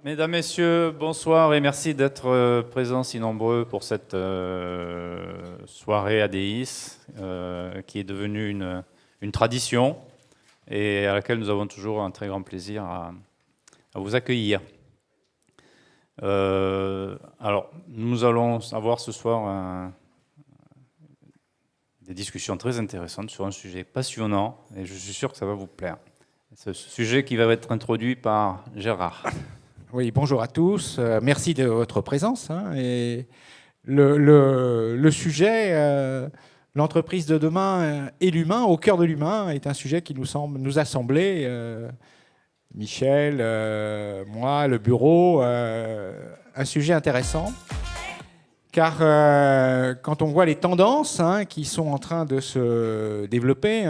Mesdames, Messieurs, bonsoir et merci d'être présents si nombreux pour cette soirée ADIS qui est devenue une tradition et à laquelle nous avons toujours un très grand plaisir à vous accueillir. Alors, nous allons avoir ce soir des discussions très intéressantes sur un sujet passionnant et je suis sûr que ça va vous plaire. Ce sujet qui va être introduit par Gérard. Oui, bonjour à tous. Merci de votre présence. Et le sujet, l'entreprise de demain et l'humain, au cœur de l'humain, est un sujet qui nous a semblé, Michel, moi, le bureau, un sujet intéressant. Car quand on voit les tendances qui sont en train de se développer,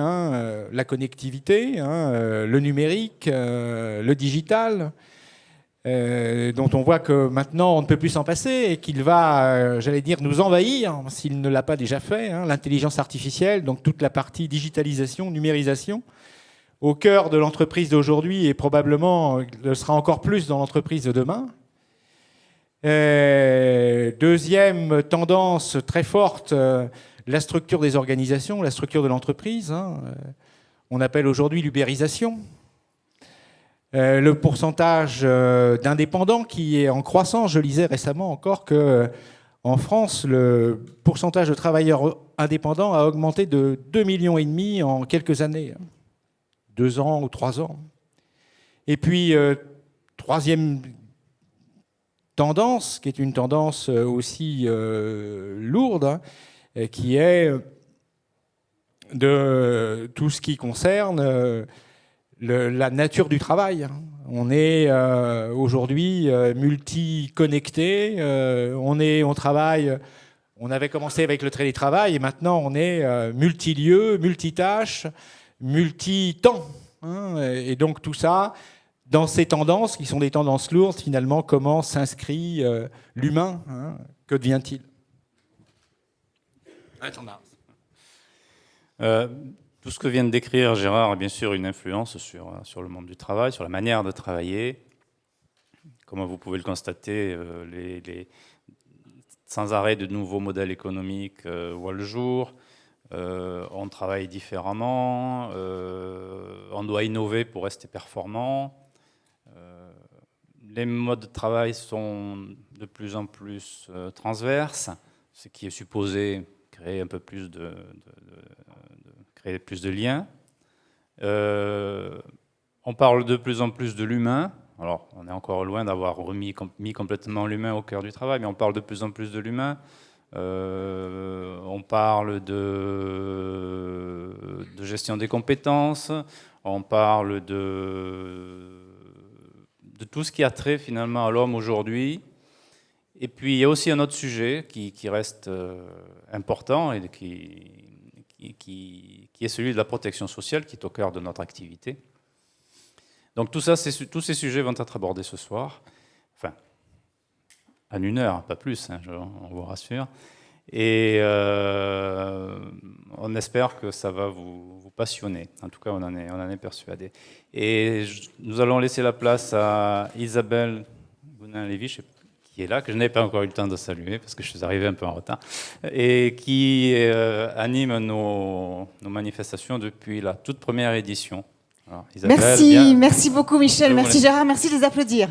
la connectivité, le numérique, le digital, dont on voit que maintenant on ne peut plus s'en passer et qu'il va, j'allais dire, nous envahir, s'il ne l'a pas déjà fait, l'intelligence artificielle, donc toute la partie digitalisation, numérisation, au cœur de l'entreprise d'aujourd'hui et probablement le sera encore plus dans l'entreprise de demain. Deuxième tendance très forte, la structure des organisations, la structure de l'entreprise. On appelle aujourd'hui l'ubérisation. Le pourcentage d'indépendants qui est en croissance. Je lisais récemment encore qu'en France, le pourcentage de travailleurs indépendants a augmenté de 2,5 millions en quelques années. 2 ans ou 3 ans. Et puis, troisième tendance, qui est une tendance aussi lourde, qui est de tout ce qui concerne la nature du travail. On est aujourd'hui multi-connecté, on travaille, on avait commencé avec le télétravail et maintenant on est multi-lieux, multi-tâches, multi-temps. Et donc tout ça, dans ces tendances, qui sont des tendances lourdes, finalement, comment s'inscrit l'humain, que devient-il ? Tout ce que vient de décrire Gérard a bien sûr une influence sur le monde du travail, sur la manière de travailler. Comme vous pouvez le constater, sans arrêt de nouveaux modèles économiques voient le jour. On travaille différemment, on doit innover pour rester performant. Les modes de travail sont de plus en plus transverses, ce qui est supposé créer un peu plus créer plus de liens. On parle de plus en plus de l'humain. Alors, on est encore loin d'avoir mis complètement l'humain au cœur du travail, mais on parle de plus en plus de l'humain. On parle de gestion des compétences. On parle de tout ce qui a trait finalement à l'homme aujourd'hui. Et puis, il y a aussi un autre sujet qui reste important et qui est celui de la protection sociale, qui est au cœur de notre activité. Donc tous ces sujets vont être abordés ce soir, enfin, en 1 heure, pas plus, on vous rassure. Et on espère que ça va vous passionner. En tout cas, on en est persuadé. Et nous allons laisser la place à Isabelle Gounin-Lévy, qui est là, que je n'ai pas encore eu le temps de saluer, parce que je suis arrivé un peu en retard, et qui anime nos manifestations depuis la toute première édition. Alors, Isabelle, merci beaucoup Michel, merci Gérard, merci de les applaudir.